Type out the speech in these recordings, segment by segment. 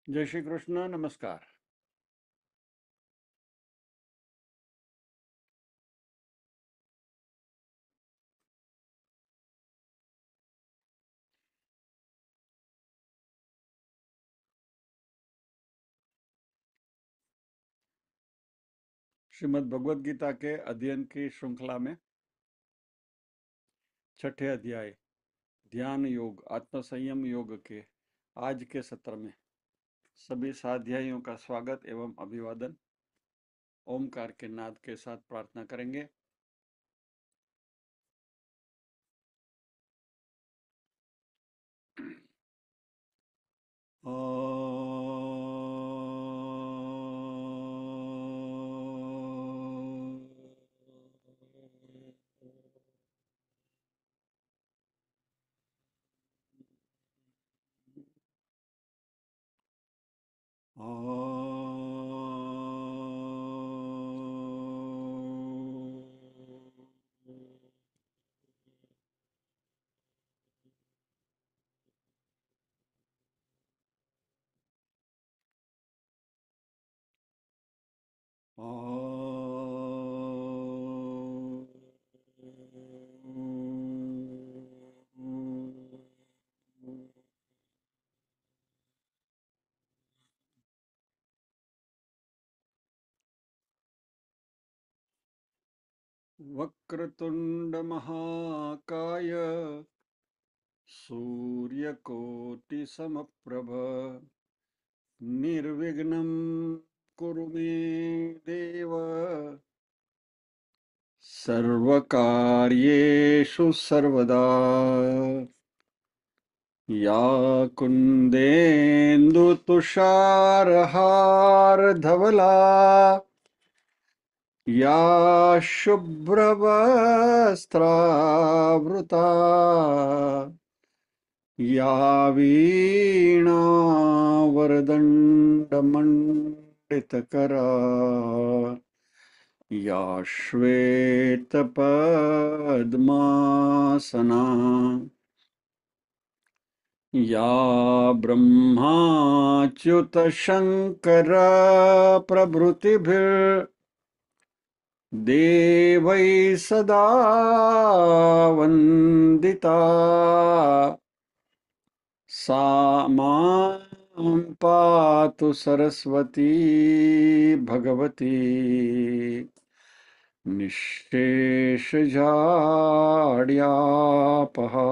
जय श्री कृष्ण। नमस्कार। श्रीमद् भगवद गीता के अध्ययन की श्रृंखला में छठे अध्याय ध्यान योग आत्म संयम योग के आज के सत्र में सभी साध्यायियों का स्वागत एवं अभिवादन। ओमकार के नाद के साथ प्रार्थना करेंगे। वक्रतुंड महाकाय सूर्यकोटि समप्रभ निर्विघ्नं कुरु मे देव सर्वकार्येषु सर्वदा। या कुन्देन्दु तुषारहारधवला या शुभ्रवस्त्रावृता या वीणावरदण्डमण्डितकरा या श्वेतपद्मासना या ब्रह्माच्युतशङ्करप्रभृतिभिर्देवैः सदा वन्दिता। सा मां पातु सरस्वती भगवती निःशेषजाड्यापहा।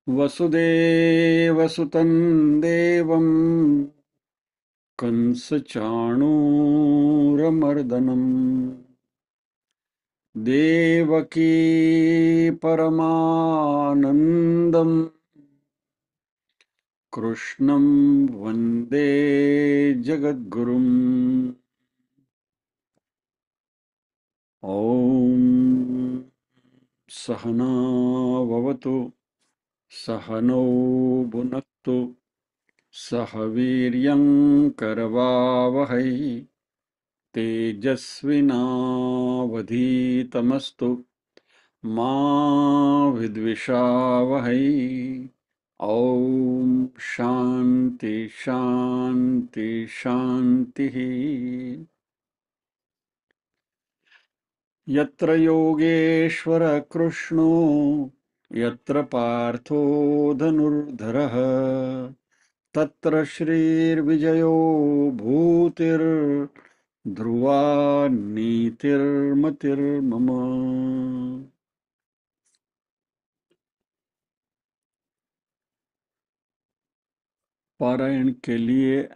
वसुदेवसुतं देवं कंसचाणूरमर्दनम् देवकी परमानन्दं कृष्णं वन्दे जगद्गुरुम्। ॐ सहना भवतु सहनौ भुनक्तु सह वीर्यं करवावहै तेजस्विनावधीतमस्तु मा विद्विषावहै। ॐ शान्ति शान्ति शान्तिः। यत्र योगेश्वर कृष्णो यत्र पार्थो धनुर्धरः तत्र श्रीर्विजयो भूतिर्ध्रुवा नीतिर्मतिर्मम। पारायण के लिए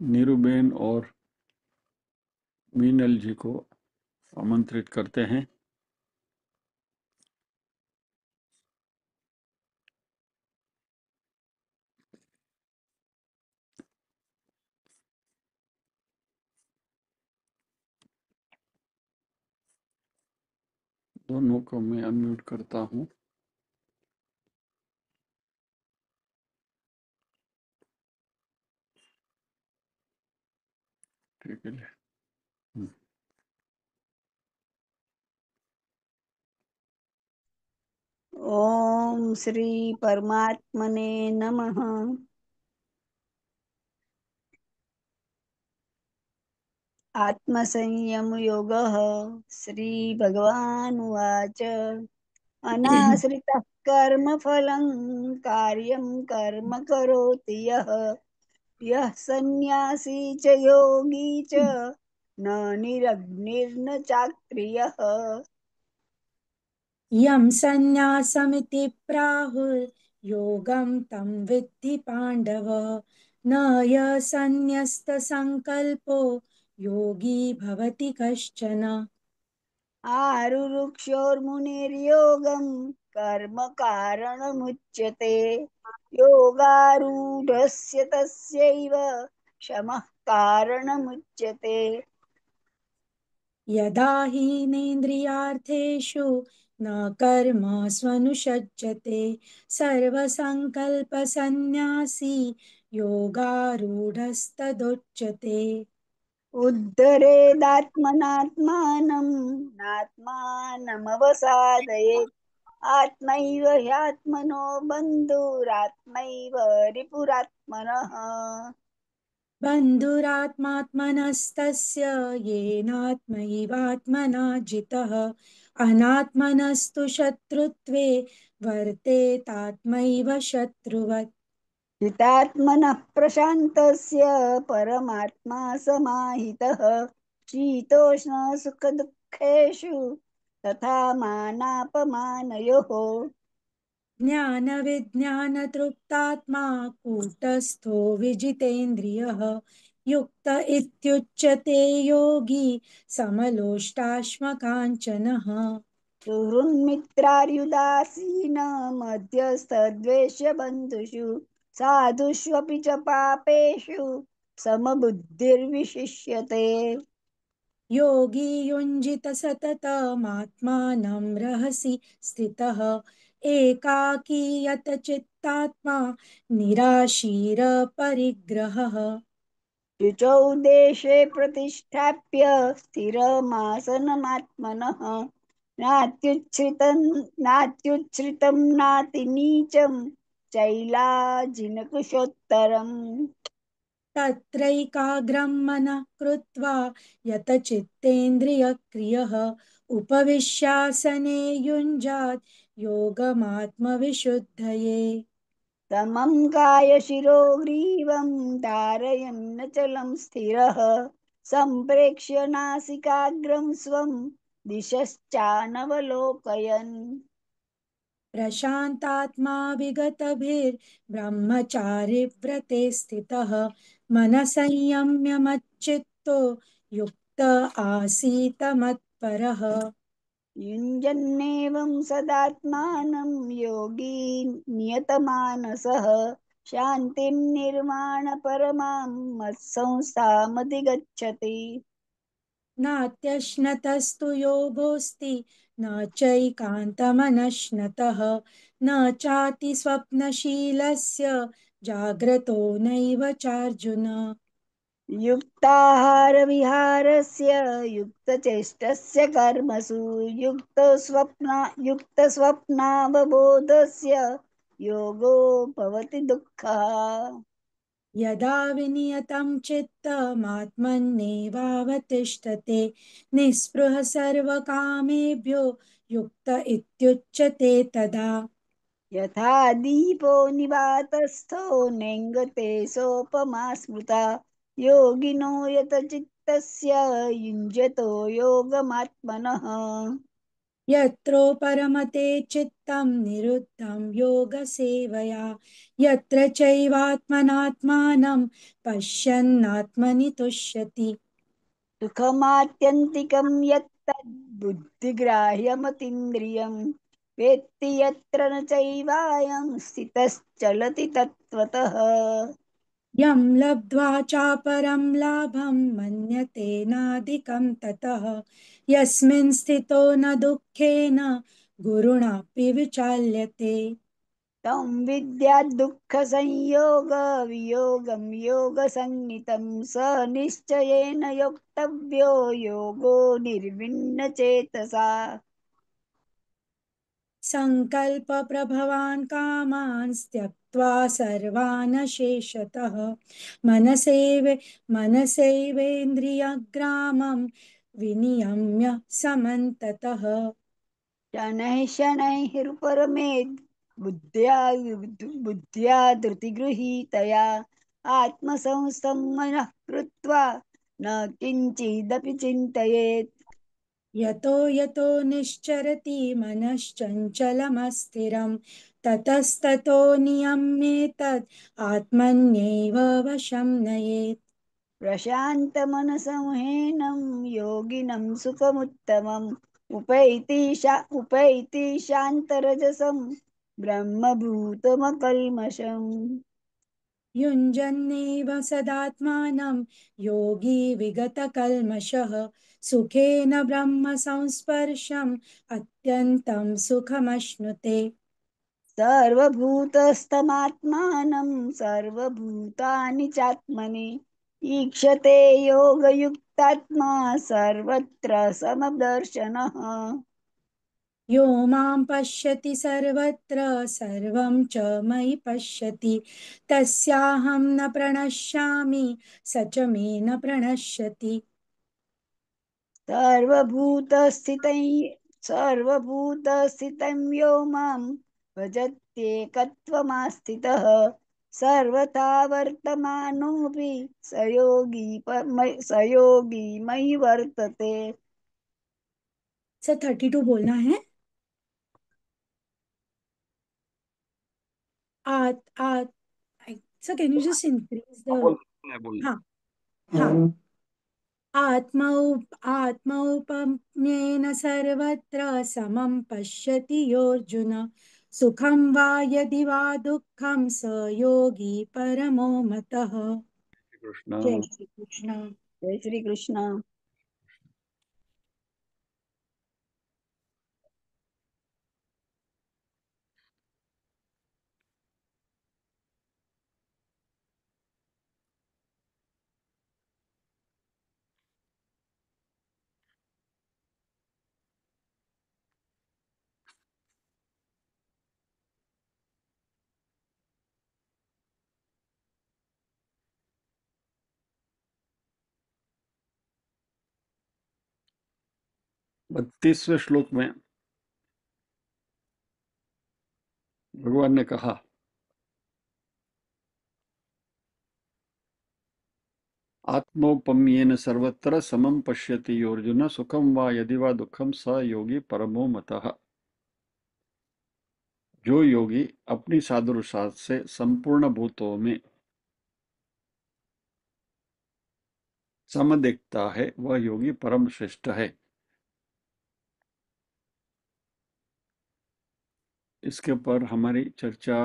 नीरूबेन और मीनल जी को आमंत्रित करते हैं। दोनों को मैं अनम्यूट करता हूँ। ठीक है। ॐ श्री परमात्मने नमः। आत्मसंयमयोगः। श्रीभगवानुवाच अनाश्रितः कर्मफलं कार्यं कर्म करोति यः यः सन्न्यासी च योगी च न निरग्निर्न चाक्रियः। यं सन्न्यासमिति प्राहुर्योगं तं विद्धि पाण्डव। न यसन्न्यस्तसङ्कल्पो योगी भवति कश्चन। आरुरुक्षोर्मुनिर्योगं कर्म कारणमुच्यते योगारूढस्य तस्यैव शमः कारणमुच्यते। यदा हीनेन्द्रियार्थेषु न कर्मस्वनुषज्यते सर्वसङ्कल्पसन्न्यासी योगारूढस्तदुच्यते। उद्धरेदात्मनात्मानं नात्मानमवसादयेत् आत्मैव ह्यात्मनो बन्धुरात्मैव रिपुरात्मनः। बन्धुरात्मात्मनस्तस्य येनात्मैवात्मना जितः अनात्मनस्तु शत्रुत्वे वर्तेतात्मैव शत्रुवत्। चितात्मनः प्रशान्तस्य परमात्मा समाहितः शीतोष्णसुखदुःखेषु तथा मानापमानयोः। ज्ञानविज्ञानतृप्तात्मा कूटस्थो विजितेन्द्रियः युक्त इत्युच्यते योगी समलोष्टाश्मकाञ्चनः। सुहृन्मित्रार्युदासीन मध्यस्थद्वेषबन्धुषु साधुष्वपि च पापेषु समबुद्धिर्विशिष्यते। योगी युञ्जित सततमात्मानं रहसि स्थितः एकाकीयत चित्तात्मा निराशीरपरिग्रहः। शुचौ देशे प्रतिष्ठाप्य स्थिरमासनमात्मनः नात्युच्छ्रितं नात्युच्छ्रितं नातिनीचं चैलाजिनकुशोत्तरम्। तत्रैकाग्रं मनः कृत्वा यतचित्तेन्द्रियक्रियः उपविश्यासने युञ्जात् योगमात्मविशुद्धये। समं कायशिरो ग्रीवं धारयन्नचलं स्थिरः सम्प्रेक्ष्य नासिकाग्रं स्वं दिशश्चानवलोकयन्। प्रशान्तात्मा विगतभिर्ब्रह्मचारिव्रते स्थितः मनसंयम्य मच्चित्तो युक्त आसीत मत्परः। युञ्जन्नेवं सदात्मानं योगी नियतमानसः शान्तिं निर्वाणपरमां मत्संस्थामधिगच्छति। नात्यश्नतस्तु योगोऽस्ति न चैकान्तमनश्नतः न चातिस्वप्नशीलस्य जाग्रतो नैव चार्जुन। युक्ताहारविहारस्य युक्तचेष्टस्य कर्मसु युक्तस्वप्नावबोधस्य योगो भवति दुःखः। यदा विनियतं चित्तमात्मन्नेवावतिष्ठते निःस्पृह सर्वकामेभ्यो युक्त इत्युच्यते तदा। यथा दीपो निवातस्थो नेङ्गते सोपमा स्मृता योगिनो यतचित्तस्य युञ्जतो योगमात्मनः। यत्रो परमते चित्तं निरुद्धं योगसेवया यत्र चैवात्मनात्मानं पश्यन्नात्मनि तुष्यति। सुखमात्यन्तिकं यत्तद् बुद्धिग्राह्यमतीन्द्रियं वेत्ति यत्र न चैवायं स्थितश्चलति तत्त्वतः। यं लब्ध्वा चापरं लाभं मन्यते नाधिकं ततः यस्मिन् स्थितो न दुःखेन गुरुणापि विचाल्यते। तं विद्या दुःखसंयोग योगसंज्ञितं स निश्चयेन योक्तव्यो योगो निर्विण्णचेतसा। सङ्कल्पप्रभवान् कामान् त्यक्त्वा सर्वान् शेषतः मनसेव मनसैवेन्द्रियग्रामं विनियम्य समन्ततः। शनैः शनैरुपरमेद् बुद्ध्या बुद्ध्या धृतिगृहीतया आत्मसंस्थं मनः कृत्वा न किञ्चिदपि चिन्तयेत्। यतो यतो निश्चरति मनश्चञ्चलमस्थिरं ततस्ततो नियम्येतद् आत्मन्यैव वशं नयेत्। प्रशान्तमनसंहेनं योगिनं सुखमुत्तमम् उपैति शान्तरजसं ब्रह्मभूतमकल्मषम्। युञ्जन्नेव सदात्मानं योगी विगतकल्मषः सुखेन ब्रह्म संस्पर्शम् अत्यन्तं सुखमश्नुते। सर्वभूतस्थमात्मानं सर्वभूतानि चात्मनि ईक्षते योगयुक्तात्मा सर्वत्र समदर्शनः। यो मां पश्यति सर्वत्र सर्वं च मयि पश्यति तस्याहं न प्रणश्यामि स च मे न प्रणश्यति। सर्वभूतस्थितं सर्वभूतस्थितं यो मां भजत्येकत्वमास्थितः सर्वथा वर्तमानोऽपि स योगी मयि वर्तते। सर 32 बोलना है। आत आत sir can you just increase the. बोल हाँ हाँ। आत्मौपम्येन सर्वत्र समं पश्यति योऽर्जुन सुखं वा यदि वा दुःखं स योगी परमो मतः। कृष्ण। जय श्री कृष्ण। जय श्री कृष्ण। 32वें श्लोक में भगवान ने कहा, आत्मौपम्येन सर्वत्र समं पश्यति अर्जुन सुखम वा यदि वा दुखम स योगी परमो मतः। जो योगी अपनी साधुसात से संपूर्ण भूतों में सम देखता है वह योगी परम श्रेष्ठ है। इसके ऊपर हमारी चर्चा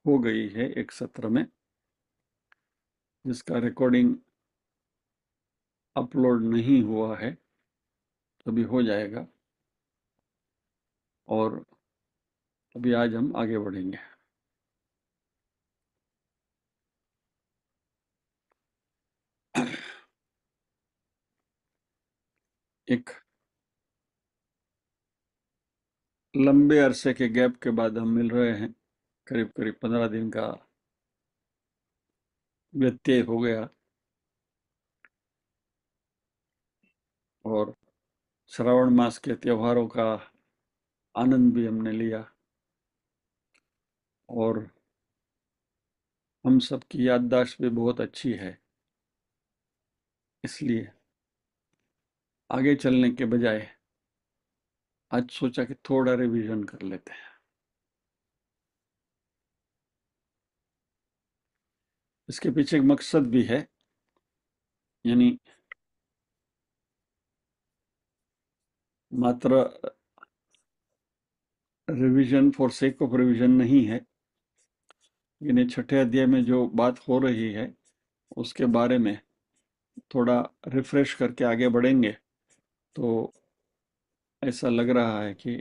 हो गई है एक सत्र में, जिसका रिकॉर्डिंग अपलोड नहीं हुआ है, तभी हो जाएगा। और अभी आज हम आगे बढ़ेंगे। एक लंबे अरसे के गैप के बाद हम मिल रहे हैं। करीब करीब 15 दिन का व्यत्यय हो गया और श्रावण मास के त्योहारों का आनंद भी हमने लिया और हम सबकी याददाश्त भी बहुत अच्छी है। इसलिए आगे चलने के बजाय आज सोचा कि थोड़ा रिवीजन कर लेते हैं। इसके पीछे एक मकसद भी है, यानी मात्र revision for sake of revision नहीं है। यानी छठे अध्याय में जो बात हो रही है उसके बारे में थोड़ा रिफ्रेश करके आगे बढ़ेंगे तो ऐसा लग रहा है कि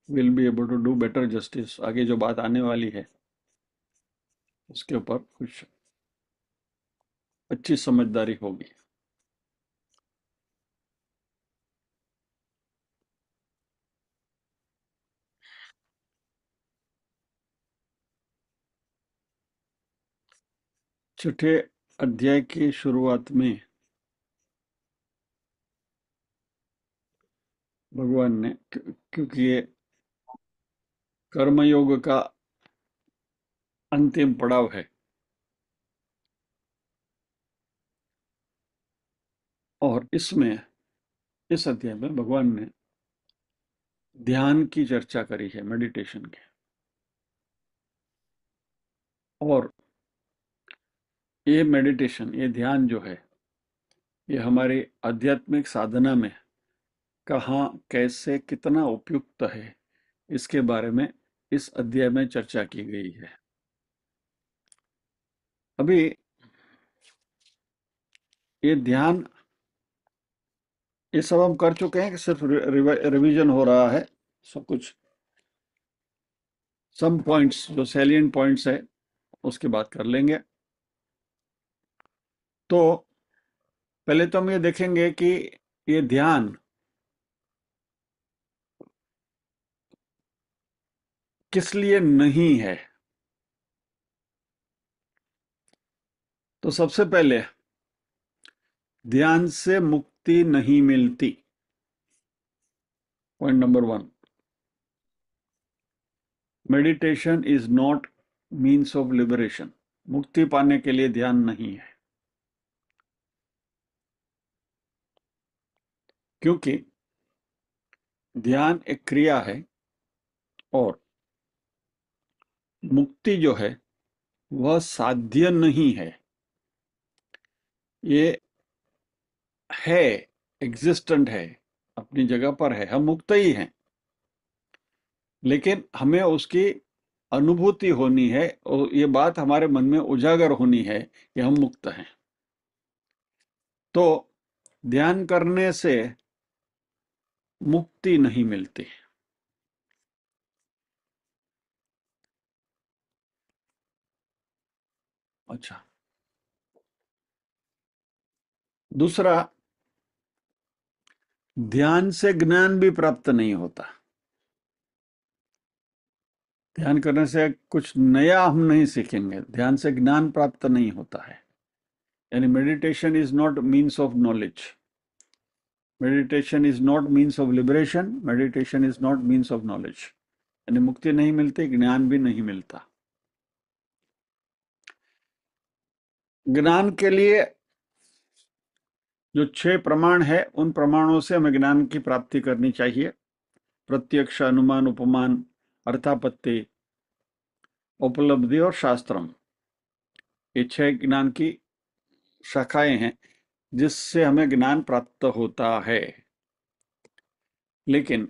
will be able to do better justice. आगे जो बात आने वाली है उसके ऊपर कुछ अच्छी समझदारी होगी। छठे अध्याय की शुरुआत में भगवान ने, क्योंकि ये कर्मयोग का अंतिम पड़ाव है और इसमें इस अध्याय में भगवान ने ध्यान की चर्चा करी है, मेडिटेशन की। और ये मेडिटेशन, ये ध्यान जो है, ये हमारी आध्यात्मिक साधना में कहाँ, कैसे, कितना उपयुक्त है, इसके बारे में इस अध्याय में चर्चा की गई है। अभी ये ध्यान, ये सब हम कर चुके हैं कि सिर्फ रिवीजन हो रहा है? सब कुछ, सम पॉइंट्स जो सैलिएंट पॉइंट्स है उसकी बात कर लेंगे। तो पहले तो हम ये देखेंगे कि ये ध्यान किस लिए नहीं है। तो सबसे पहले, ध्यान से मुक्ति नहीं मिलती। Point number 1, meditation is not means of liberation. मुक्ति पाने के लिए ध्यान नहीं है, क्योंकि ध्यान एक क्रिया है और मुक्ति जो है वह साध्य नहीं है। ये है, एग्जिस्टेंट है, अपनी जगह पर है, हम मुक्त ही हैं, लेकिन हमें उसकी अनुभूति होनी है और ये बात हमारे मन में उजागर होनी है कि हम मुक्त हैं। तो ध्यान करने से मुक्ति नहीं मिलती। अच्छा, दूसरा, ध्यान से ज्ञान भी प्राप्त नहीं होता। ध्यान करने से कुछ नया हम नहीं सीखेंगे, ध्यान से ज्ञान प्राप्त नहीं होता है। यानी meditation is not means of knowledge, meditation is not means of liberation, meditation is not means of knowledge. यानी मुक्ति नहीं मिलती, ज्ञान भी नहीं मिलता। ज्ञान के लिए जो 6 प्रमाण है, उन प्रमाणों से हमें ज्ञान की प्राप्ति करनी चाहिए। प्रत्यक्ष, अनुमान, उपमान, अर्थापत्ति, उपलब्धि और शास्त्रम, ये 6 ज्ञान की शाखाएं हैं जिससे हमें ज्ञान प्राप्त होता है। लेकिन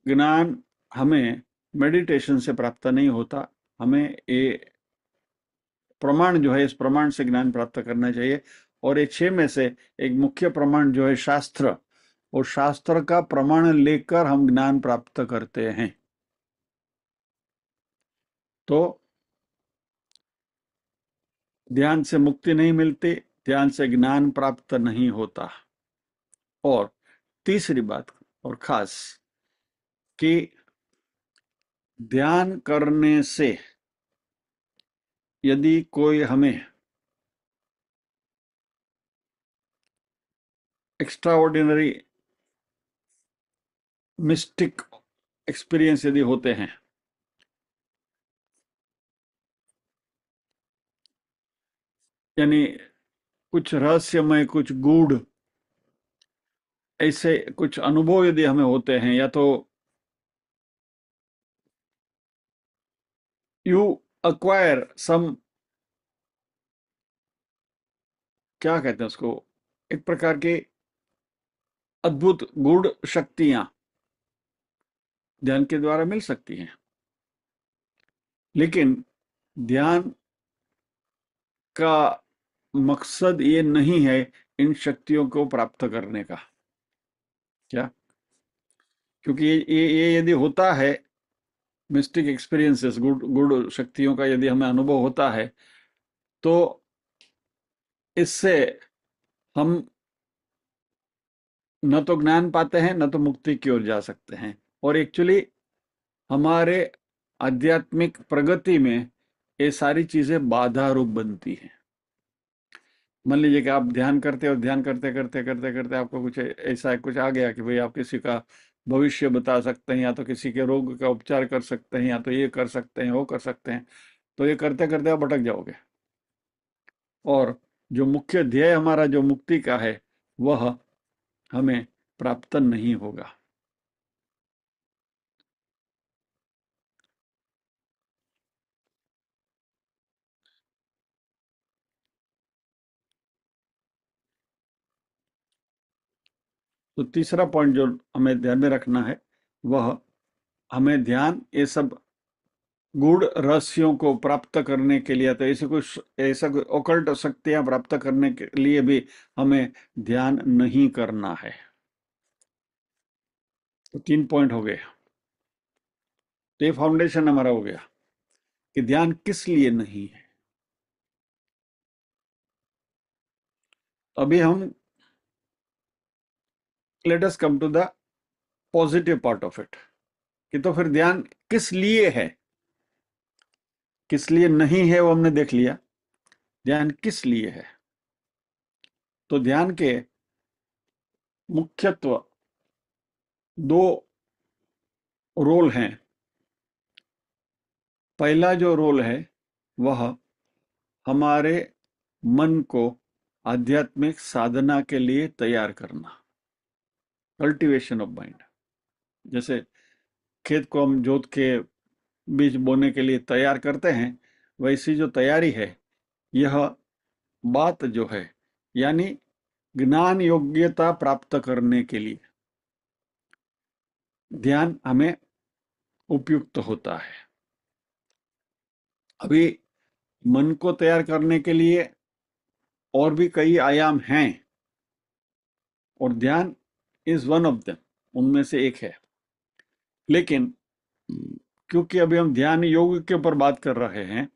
ज्ञान हमें मेडिटेशन से प्राप्त नहीं होता। हमें ये प्रमाण जो है, इस प्रमाण से ज्ञान प्राप्त करना चाहिए। और ये 6 में से एक मुख्य प्रमाण जो है शास्त्र, और शास्त्र का प्रमाण लेकर हम ज्ञान प्राप्त करते हैं। तो ध्यान से मुक्ति नहीं मिलती, ध्यान से ज्ञान प्राप्त नहीं होता। और तीसरी बात और खास, कि ध्यान करने से यदि कोई हमें एक्स्ट्राऑर्डिनरी मिस्टिक एक्सपीरियंस यदि होते हैं, यानी कुछ रहस्यमय, कुछ गूढ़ ऐसे कुछ अनुभव यदि हमें होते हैं, या तो यू अक्वायर सम, क्या कहते हैं उसको, एक प्रकार के अद्भुत गूढ़ शक्तियां ध्यान के द्वारा मिल सकती हैं। लेकिन ध्यान का मकसद ये नहीं है इन शक्तियों को प्राप्त करने का। क्या? क्योंकि ये यदि होता है, मिस्टिक एक्सपीरियंसेस, गुड गुड शक्तियों का यदि हमें अनुभव होता है, तो इससे हम न तो ज्ञान पाते हैं, न तो मुक्ति की ओर जा सकते हैं। और एक्चुअली हमारे आध्यात्मिक प्रगति में ये सारी चीजें बाधा रूप बनती हैं। मान लीजिए कि आप ध्यान करते हो, ध्यान करते करते करते करते आपको कुछ ऐसा कुछ आ गया कि भाई आप किसी का भविष्य बता सकते हैं, या तो किसी के रोग का उपचार कर सकते हैं, या तो ये कर सकते हैं, वो कर सकते हैं, तो ये करते करते आप भटक जाओगे। और जो मुख्य ध्येय हमारा जो मुक्ति का है वह हमें प्राप्त नहीं होगा। तो तीसरा पॉइंट जो हमें ध्यान में रखना है, वह हमें ध्यान ये सब गूढ़ रहस्यों को प्राप्त करने के लिए, तो ऐसा कोई ओकल्ट शक्तियां प्राप्त करने के लिए भी हमें ध्यान नहीं करना है। तो 3 पॉइंट हो गए। तो ये फाउंडेशन हमारा हो गया कि ध्यान किस लिए नहीं है। अभी हम let us come to the positive part of it, कि तो फिर ध्यान किस लिए है, किस लिए नहीं है वो हमने देख लिया। ध्यान किस लिए है? तो ध्यान के मुख्यत्व 2 रोल हैं। पहला जो रोल है वह हमारे मन को आध्यात्मिक साधना के लिए तैयार करना, कल्टीवेशन ऑफ माइंड। जैसे खेत को हम जोत के बीज बोने के लिए तैयार करते हैं, वैसी जो तैयारी है, यह बात जो है, यानी ज्ञान योग्यता प्राप्त करने के लिए ध्यान हमें उपयुक्त होता है। अभी मन को तैयार करने के लिए और भी कई आयाम हैं, और ध्यान इज वन ऑफ देम, उनमें से एक है। लेकिन क्योंकि अभी हम ध्यान योग के ऊपर बात कर रहे हैं,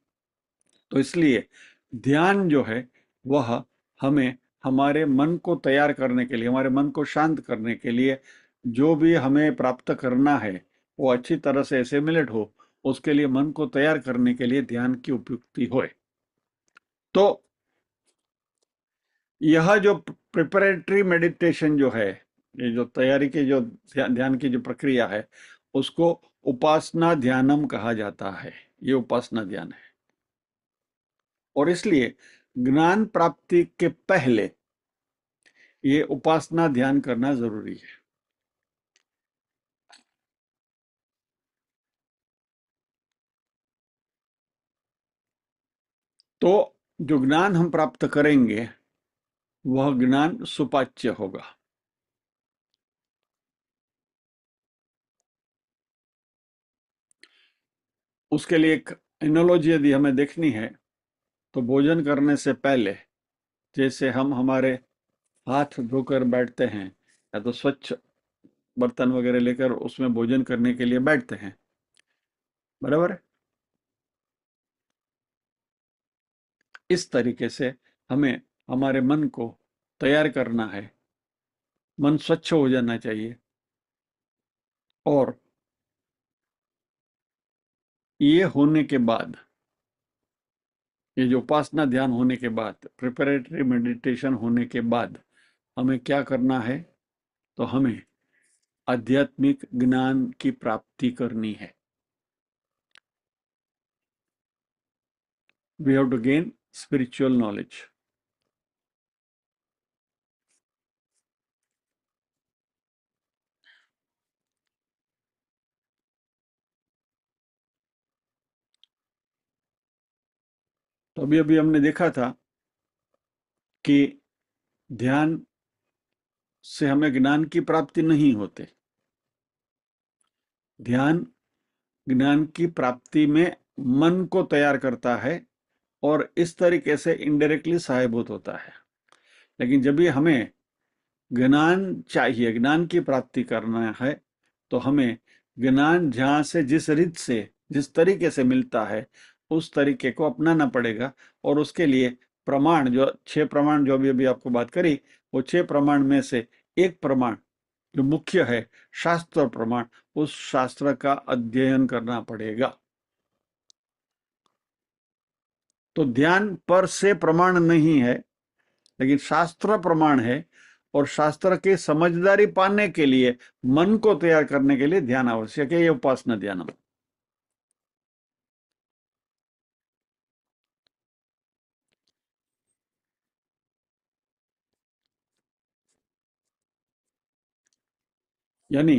तो इसलिए ध्यान जो है वह हमें हमारे मन को तैयार करने के लिए, हमारे मन को शांत करने के लिए, जो भी हमें प्राप्त करना है वो अच्छी तरह से एसिमिलेट हो, उसके लिए मन को तैयार करने के लिए ध्यान की उपयुक्ति होए। तो यह जो प्रिपरेटरी मेडिटेशन जो है, ये जो तैयारी की जो ध्यान की जो प्रक्रिया है, उसको उपासना ध्यानम कहा जाता है। ये उपासना ध्यान है, और इसलिए ज्ञान प्राप्ति के पहले ये उपासना ध्यान करना जरूरी है। तो जो ज्ञान हम प्राप्त करेंगे वह ज्ञान सुपाच्य होगा। उसके लिए एक एनालॉजी यदि हमें देखनी है, तो भोजन करने से पहले जैसे हम हमारे हाथ धोकर बैठते हैं, या तो स्वच्छ बर्तन वगैरह लेकर उसमें भोजन करने के लिए बैठते हैं, बराबर है? इस तरीके से हमें हमारे मन को तैयार करना है। मन स्वच्छ हो जाना चाहिए, और ये होने के बाद, ये जो उपासना ध्यान होने के बाद, प्रिपरेटरी मेडिटेशन होने के बाद हमें क्या करना है? तो हमें आध्यात्मिक ज्ञान की प्राप्ति करनी है। We have to gain spiritual knowledge. तो अभी अभी हमने देखा था कि ध्यान से हमें ज्ञान की प्राप्ति नहीं होते। ध्यान ज्ञान की प्राप्ति में मन को तैयार करता है, और इस तरीके से इनडायरेक्टली सहायभूत होता है। लेकिन जब भी हमें ज्ञान चाहिए, ज्ञान की प्राप्ति करना है, तो हमें ज्ञान जहाँ से, जिस रीत से, जिस तरीके से मिलता है, उस तरीके को अपनाना पड़ेगा। और उसके लिए प्रमाण, जो 6 प्रमाण जो अभी आपको बात करी, वो 6 प्रमाण में से एक प्रमाण जो मुख्य है, शास्त्र प्रमाण, उस शास्त्र का अध्ययन करना पड़ेगा। तो ध्यान पर से प्रमाण नहीं है, लेकिन शास्त्र प्रमाण है, और शास्त्र की समझदारी पाने के लिए, मन को तैयार करने के लिए ध्यान आवश्यक है। ये उपासना ध्यान। यानी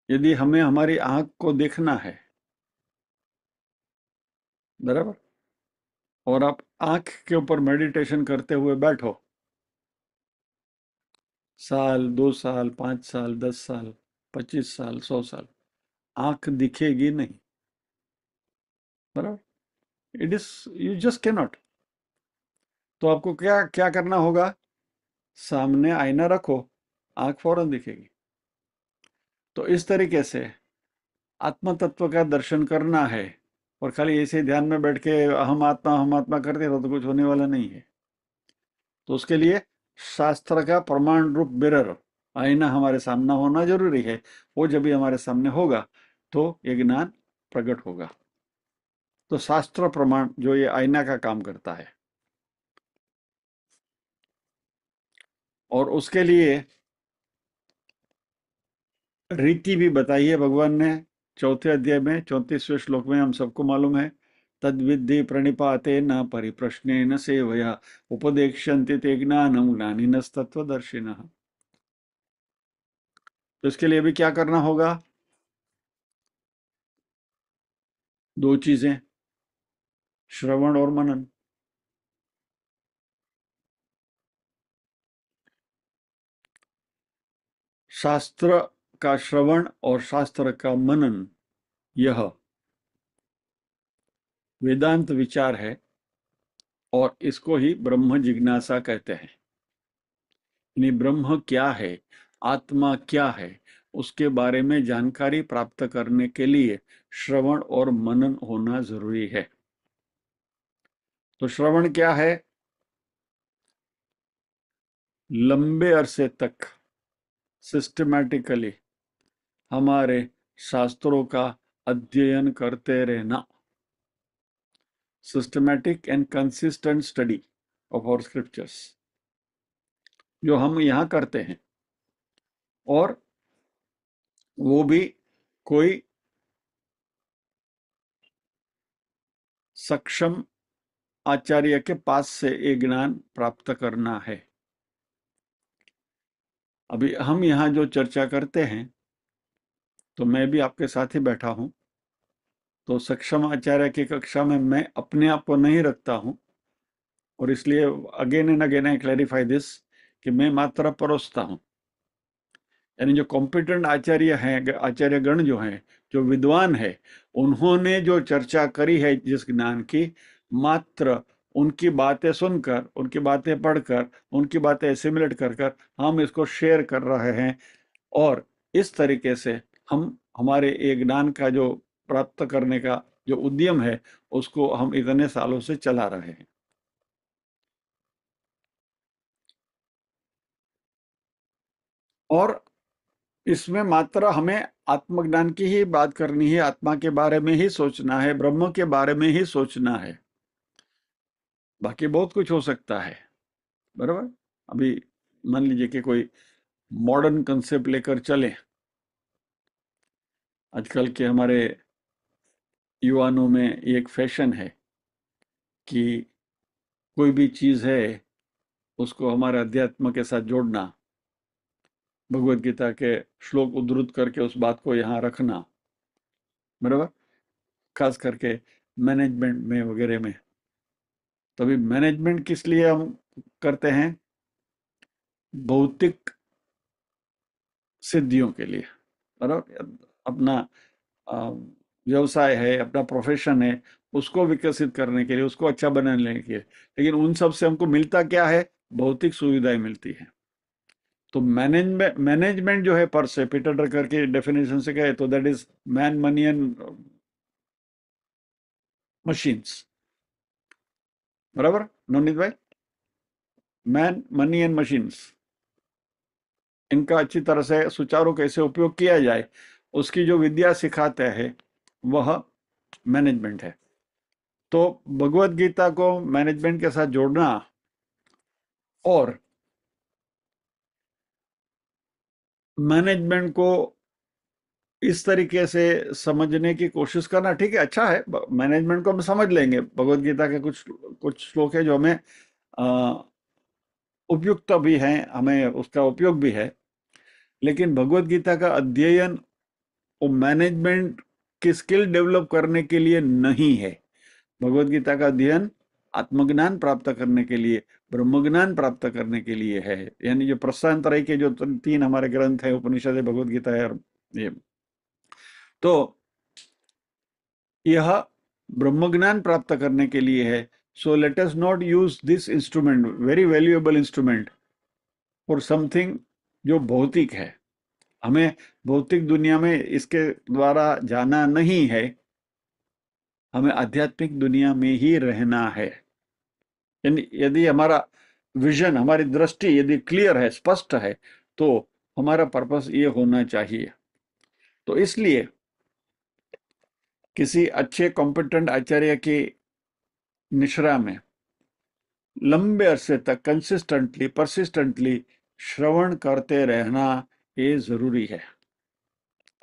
यदि हमें हमारी आंख को देखना है, बराबर, और आप आंख के ऊपर मेडिटेशन करते हुए बैठो, साल, 2 साल, 5 साल, 10 साल, 25 साल, 100 साल, आंख दिखेगी नहीं, बराबर। It is, you just can not. तो आपको क्या क्या करना होगा? सामने आईना रखो, आंख फौरन दिखेगी। तो इस तरीके से आत्म तत्व का दर्शन करना है, और खाली ऐसे ध्यान में बैठ के हम आत्मा करते रहो तो कुछ होने वाला नहीं है। तो उसके लिए शास्त्र का प्रमाण रूप मिरर, आईना हमारे सामने होना जरूरी है। वो जब भी हमारे सामने होगा तो ये ज्ञान प्रकट होगा। तो शास्त्र प्रमाण जो ये आईना का काम करता है, और उसके लिए रीति भी बताई है भगवान ने। चौथे अध्याय में 34वें श्लोक में हम सबको मालूम है, तद विद्धि प्रणिपाते न परिप्रश्ने न सेवया उपदेक्ष्यन्ते ते ज्ञानम ज्ञानिनस्तत्वदर्शिनः। तो इसके लिए भी क्या करना होगा? दो चीजें, श्रवण और मनन। शास्त्र का श्रवण और शास्त्र का मनन, यह वेदांत विचार है, और इसको ही ब्रह्म जिज्ञासा कहते हैं। यानी ब्रह्म क्या है, आत्मा क्या है, उसके बारे में जानकारी प्राप्त करने के लिए श्रवण और मनन होना जरूरी है। तो श्रवण क्या है? लंबे अरसे तक सिस्टमैटिकली हमारे शास्त्रों का अध्ययन करते रहना, systematic and consistent study of our scriptures, जो हम यहाँ करते हैं। और वो भी कोई सक्षम आचार्य के पास से ये ज्ञान प्राप्त करना है। अभी हम यहाँ जो चर्चा करते हैं, तो मैं भी आपके साथ ही बैठा हूं, तो सक्षम आचार्य की कक्षा में मैं अपने आप को नहीं रखता हूं, और इसलिए again and again I clarify this कि मैं मात्र परोसता हूं। यानी जो कॉम्पिटेंट आचार्य हैं, आचार्य गण जो हैं, जो विद्वान है, उन्होंने जो चर्चा करी है जिस ज्ञान की, मात्र उनकी बातें सुनकर, उनकी बातें पढ़कर, उनकी बातें एसिमुलेट कर कर हम इसको शेयर कर रहे हैं। और इस तरीके से हम हमारे एक ज्ञान का जो प्राप्त करने का जो उद्यम है, उसको हम इतने सालों से चला रहे हैं। और इसमें मात्र हमें आत्मज्ञान की ही बात करनी है, आत्मा के बारे में ही सोचना है, ब्रह्म के बारे में ही सोचना है। बाकी बहुत कुछ हो सकता है, बराबर। अभी मान लीजिए कि कोई मॉडर्न कंसेप्ट लेकर चले। आजकल के हमारे युवानों में एक फैशन है कि कोई भी चीज है उसको हमारे अध्यात्म के साथ जोड़ना, भगवत गीता के श्लोक उद्धृत करके उस बात को यहाँ रखना, बराबर, खास करके मैनेजमेंट में वगैरह में। तभी मैनेजमेंट किस लिए हम करते हैं? भौतिक सिद्धियों के लिए, बराबर। अपना व्यवसाय है, अपना प्रोफेशन है, उसको विकसित करने के लिए, उसको अच्छा बनाने के लिए। लेकिन उन सब से हमको मिलता क्या है? भौतिक सुविधाएं मिलती है। तो मैनेजमेंट जो है पर से, पीटर ड्रकर की डेफिनेशन से कहे तो that is man, money and machines, बराबर नवनीत भाई। मैन, मनी एंड मशीन्स, इनका अच्छी तरह से सुचारू कैसे उपयोग किया जाए, उसकी जो विद्या सिखाते हैं वह मैनेजमेंट है। तो भगवत गीता को मैनेजमेंट के साथ जोड़ना और मैनेजमेंट को इस तरीके से समझने की कोशिश करना, ठीक है, अच्छा है, मैनेजमेंट को हम समझ लेंगे। भगवत गीता के कुछ कुछ श्लोक है जो हमें उपयुक्त भी हैं, हमें उसका उपयोग भी है। लेकिन भगवत गीता का अध्ययन वो मैनेजमेंट की स्किल डेवलप करने के लिए नहीं है। भगवत गीता का अध्ययन आत्मज्ञान प्राप्त करने के लिए, ब्रह्मज्ञान प्राप्त करने के लिए है। यानी जो प्रस्थानत्रय के जो तीन हमारे ग्रंथ है, उपनिषद है, भगवत गीता है और ये, तो यह ब्रह्मज्ञान प्राप्त करने के लिए है। So let us not use this instrument, very valuable instrument, for something जो भौतिक है। हमें भौतिक दुनिया में इसके द्वारा जाना नहीं है, हमें आध्यात्मिक दुनिया में ही रहना है। यानी यदि हमारा विजन, हमारी दृष्टि यदि क्लियर है, स्पष्ट है, तो हमारा पर्पस ये होना चाहिए। तो इसलिए किसी अच्छे कॉम्पिटेंट आचार्य की निश्रा में लंबे अरसे तक कंसिस्टेंटली, परसिस्टेंटली श्रवण करते रहना ये जरूरी है।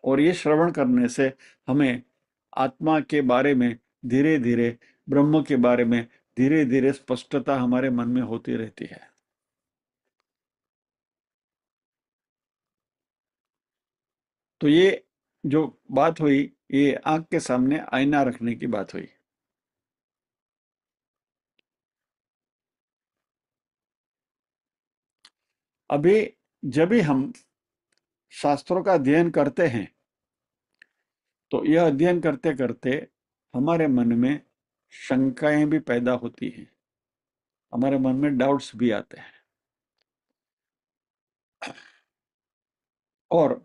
और ये श्रवण करने से हमें आत्मा के बारे में धीरे धीरे, ब्रह्म के बारे में धीरे धीरे स्पष्टता हमारे मन में होती रहती है। तो ये जो बात हुई, ये आंख के सामने आईना रखने की बात हुई। अभी जब भी हम शास्त्रों का अध्ययन करते हैं, तो यह अध्ययन करते करते हमारे मन में शंकाएं भी पैदा होती हैं, हमारे मन में डाउट्स भी आते हैं। और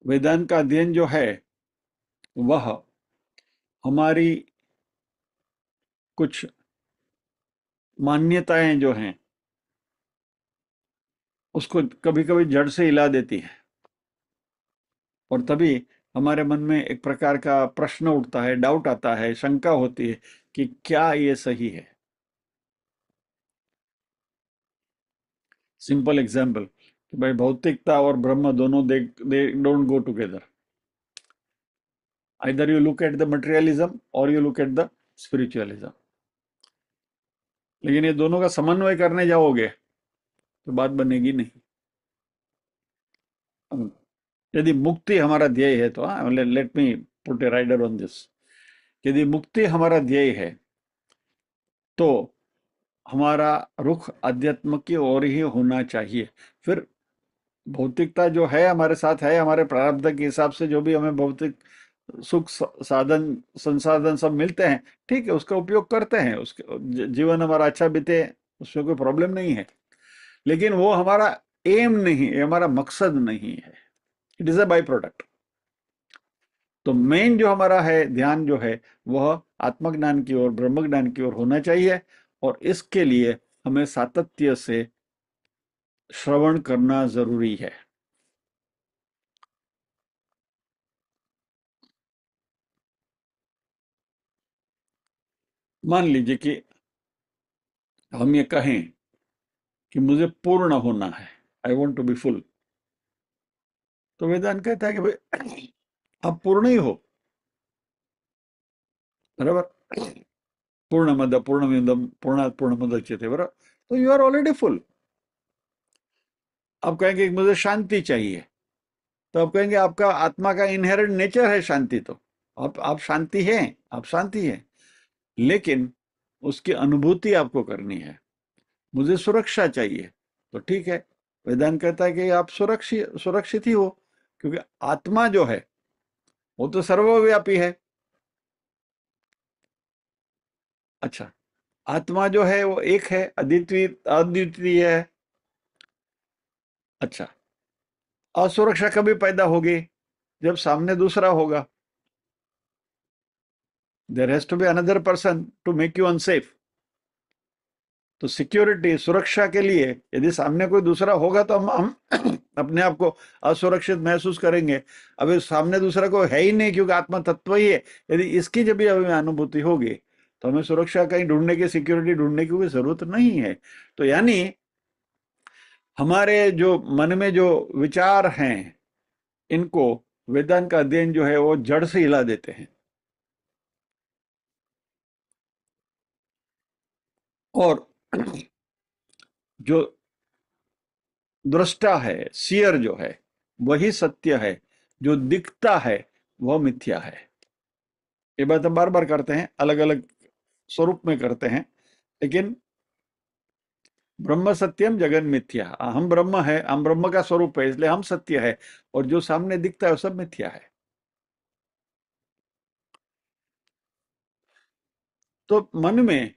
वेदांत का अध्ययन जो है वह हमारी कुछ मान्यताएं जो हैं उसको कभी कभी जड़ से हिला देती है। और तभी हमारे मन में एक प्रकार का प्रश्न उठता है, डाउट आता है, शंका होती है कि क्या ये सही है। सिंपल एग्जाम्पल कि भाई भौतिकता और ब्रह्म दोनों they don't go together. Either you look at the materialism और you look at the spiritualism. लेकिन ये दोनों का समन्वय करने जाओगे तो बात बनेगी नहीं। यदि मुक्ति हमारा ध्येय है तो हाँ, let me put a rider on this. यदि मुक्ति हमारा ध्येय है तो हमारा रुख अध्यात्म की ओर ही होना चाहिए। फिर भौतिकता जो है हमारे साथ है, हमारे प्रारब्ध के हिसाब से जो भी हमें भौतिक सुख साधन संसाधन सब मिलते हैं, ठीक है, उसका उपयोग करते हैं, उसके जीवन हमारा अच्छा बीते, उसमें कोई प्रॉब्लम नहीं है। लेकिन वो हमारा एम नहीं है, हमारा मकसद नहीं है। It is a by product. तो मेन जो हमारा है ध्यान जो है वह आत्मज्ञान की ओर, ब्रह्म ज्ञान की ओर होना चाहिए। और इसके लिए हमें सातत्य से श्रवण करना जरूरी है। मान लीजिए कि हम ये कहें कि मुझे पूर्ण होना है, I want to be full, तो वेदांत कहता है कि भाई आप पूर्ण ही हो, बराबर। पूर्णमद पूर्णमिदम पूर्णात् पूर्णमुदच्यते, बराबर। तो यू आर ऑलरेडी फुल। आप कहेंगे कि मुझे शांति चाहिए, तो आप कहेंगे आपका आत्मा का इनहेरेंट नेचर है शांति। तो आप शांति हैं, आप शांति हैं, लेकिन उसकी अनुभूति आपको करनी है। मुझे सुरक्षा चाहिए, तो ठीक है, वेदांत कहता है कि आप सुरक्षित ही हो, क्योंकि आत्मा जो है वो तो सर्वव्यापी है। अच्छा, आत्मा जो है वो एक है, अद्वितीय है। अच्छा, असुरक्षा कभी पैदा होगी जब सामने दूसरा होगा। There has to be another person to make you unsafe. तो सिक्योरिटी, सुरक्षा के लिए यदि सामने कोई दूसरा होगा तो हम अपने आप को असुरक्षित महसूस करेंगे। अभी सामने दूसरा को है ही नहीं, क्योंकि आत्मा तत्व ही है। यदि इसकी जब भी हमें अनुभूति होगी तो हमें सुरक्षा कहीं ढूंढने की, सिक्योरिटी ढूंढने की कोई जरूरत नहीं है। तो यानी हमारे जो मन में जो विचार हैं, इनको वेदांत का अध्ययन जो है वो जड़ से हिला देते हैं। और जो दृष्टा है, सियर जो है, वही सत्य है। जो दिखता है वह मिथ्या है। ये बात हम बार बार करते हैं, अलग अलग स्वरूप में करते हैं, लेकिन ब्रह्म सत्यम जगन मिथ्या। हम ब्रह्म है, हम ब्रह्म का स्वरूप है, इसलिए हम सत्य है, और जो सामने दिखता है वो सब मिथ्या है। तो मन में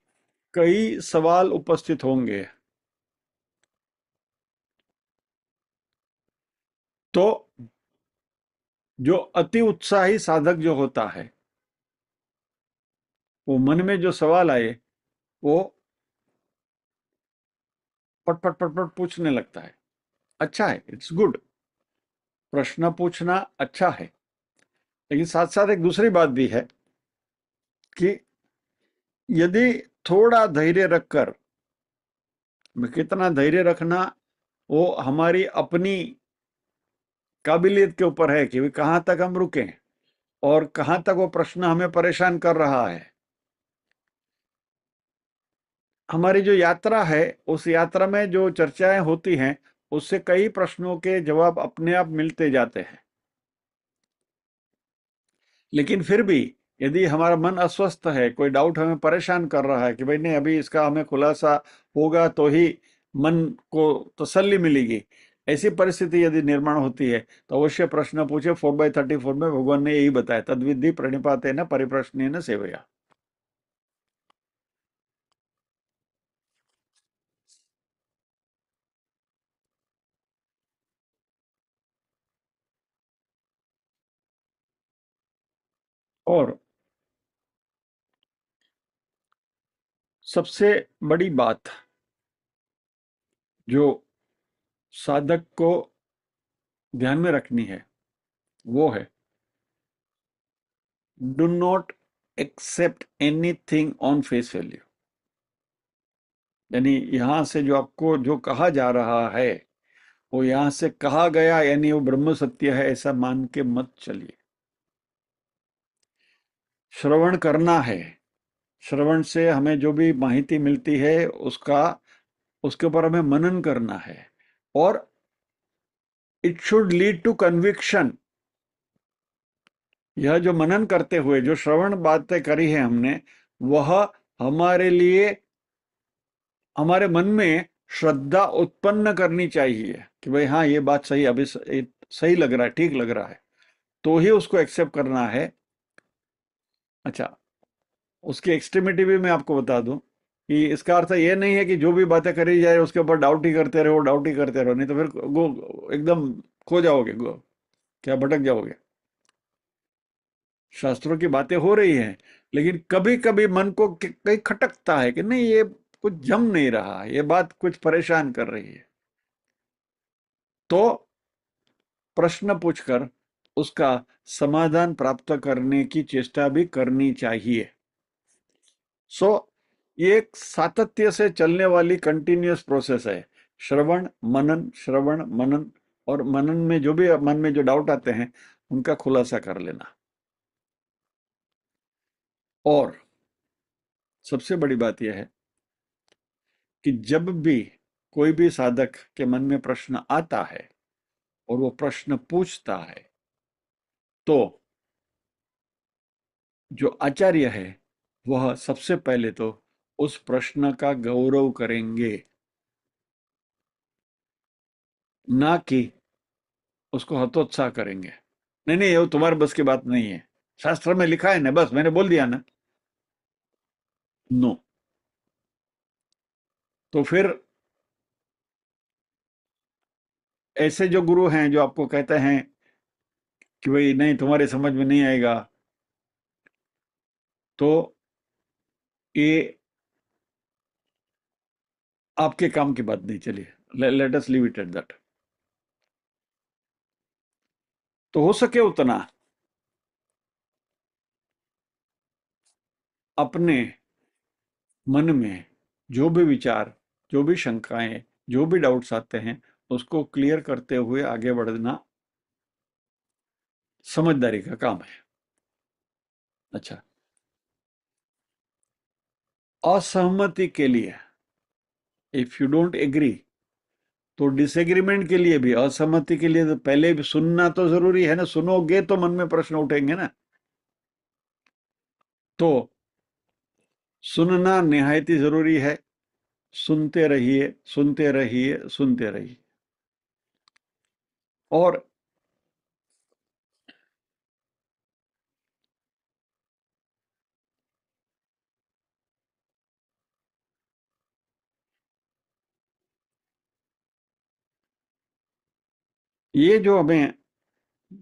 कई सवाल उपस्थित होंगे। तो जो अति उत्साही साधक जो होता है, वो मन में जो सवाल आए वो पट पट पट पट पूछने लगता है। अच्छा है, इट्स गुड, प्रश्न पूछना अच्छा है। लेकिन साथ साथ एक दूसरी बात भी है कि यदि थोड़ा धैर्य रखकर, कितना धैर्य रखना वो हमारी अपनी काबिलियत के ऊपर है कि कहां तक हम रुकें और कहां तक वो प्रश्न हमें परेशान कर रहा है। हमारी जो यात्रा है, उस यात्रा में जो चर्चाएं होती हैं, उससे कई प्रश्नों के जवाब अपने आप मिलते जाते हैं। लेकिन फिर भी यदि हमारा मन अस्वस्थ है, कोई डाउट हमें परेशान कर रहा है कि भाई नहीं, अभी इसका हमें खुलासा होगा तो ही मन को तसल्ली मिलेगी, ऐसी परिस्थिति यदि निर्माण होती है तो अवश्य प्रश्न पूछे। 4/34 में भगवान ने यही बताया, तद्विधि प्रणिपातेन परिप्रश्नेन सेवया। और सबसे बड़ी बात जो साधक को ध्यान में रखनी है वो है, do not accept anything on face value. यानी यहां से जो आपको जो कहा जा रहा है वो यहां से कहा गया, यानी वो ब्रह्म सत्य है ऐसा मान के मत चलिए। श्रवण करना है, श्रवण से हमें जो भी माहिती मिलती है उसके ऊपर हमें मनन करना है, और it should lead to conviction. यह जो मनन करते हुए जो श्रवण बातें करी है हमने, वह हमारे लिए, हमारे मन में श्रद्धा उत्पन्न करनी चाहिए कि भाई हाँ, ये बात सही, अभी सही लग रहा है, ठीक लग रहा है, तो ही उसको एक्सेप्ट करना है। अच्छा, उसकी एक्सट्रीमिटी भी मैं आपको बता दूं कि इसका अर्थ ये नहीं है कि जो भी बातें करी जाए उसके ऊपर डाउट ही करते रहो, डाउट ही करते रहो, नहीं तो फिर गो एकदम खो जाओगे, क्या भटक जाओगे। शास्त्रों की बातें हो रही हैं, लेकिन कभी कभी मन को कहीं खटकता है कि नहीं, ये कुछ जम नहीं रहा, ये बात कुछ परेशान कर रही है, तो प्रश्न पूछकर उसका समाधान प्राप्त करने की चेष्टा भी करनी चाहिए। सो ये एक सातत्य से चलने वाली कंटिन्यूअस प्रोसेस है। श्रवण मनन, श्रवण मनन, और मनन में जो भी मन में जो डाउट आते हैं उनका खुलासा कर लेना। और सबसे बड़ी बात यह है कि जब भी कोई भी साधक के मन में प्रश्न आता है और वो प्रश्न पूछता है, तो जो आचार्य है वह सबसे पहले तो उस प्रश्न का गौरव करेंगे, ना कि उसको हतोत्साह करेंगे। नहीं नहीं, ये तुम्हारे बस की बात नहीं है, शास्त्र में लिखा है ना, बस मैंने बोल दिया ना। नो। तो फिर ऐसे जो गुरु हैं जो आपको कहते हैं कि भाई नहीं, तुम्हारे समझ में नहीं आएगा, तो ये आपके काम की बात नहीं। चलिए, let us leave it at that. तो हो सके उतना अपने मन में जो भी विचार, जो भी शंकाएं, जो भी डाउट्स आते हैं, उसको क्लियर करते हुए आगे बढ़ना समझदारी का काम है। अच्छा, असहमति के लिए, इफ यू डोंट एग्री, तो डिसएग्रीमेंट के लिए भी, असहमति के लिए तो पहले भी सुनना तो जरूरी है ना। सुनोगे तो मन में प्रश्न उठेंगे ना। तो सुनना निहायत ही जरूरी है। सुनते रहिए, सुनते रहिए, सुनते रहिए। और ये जो हमें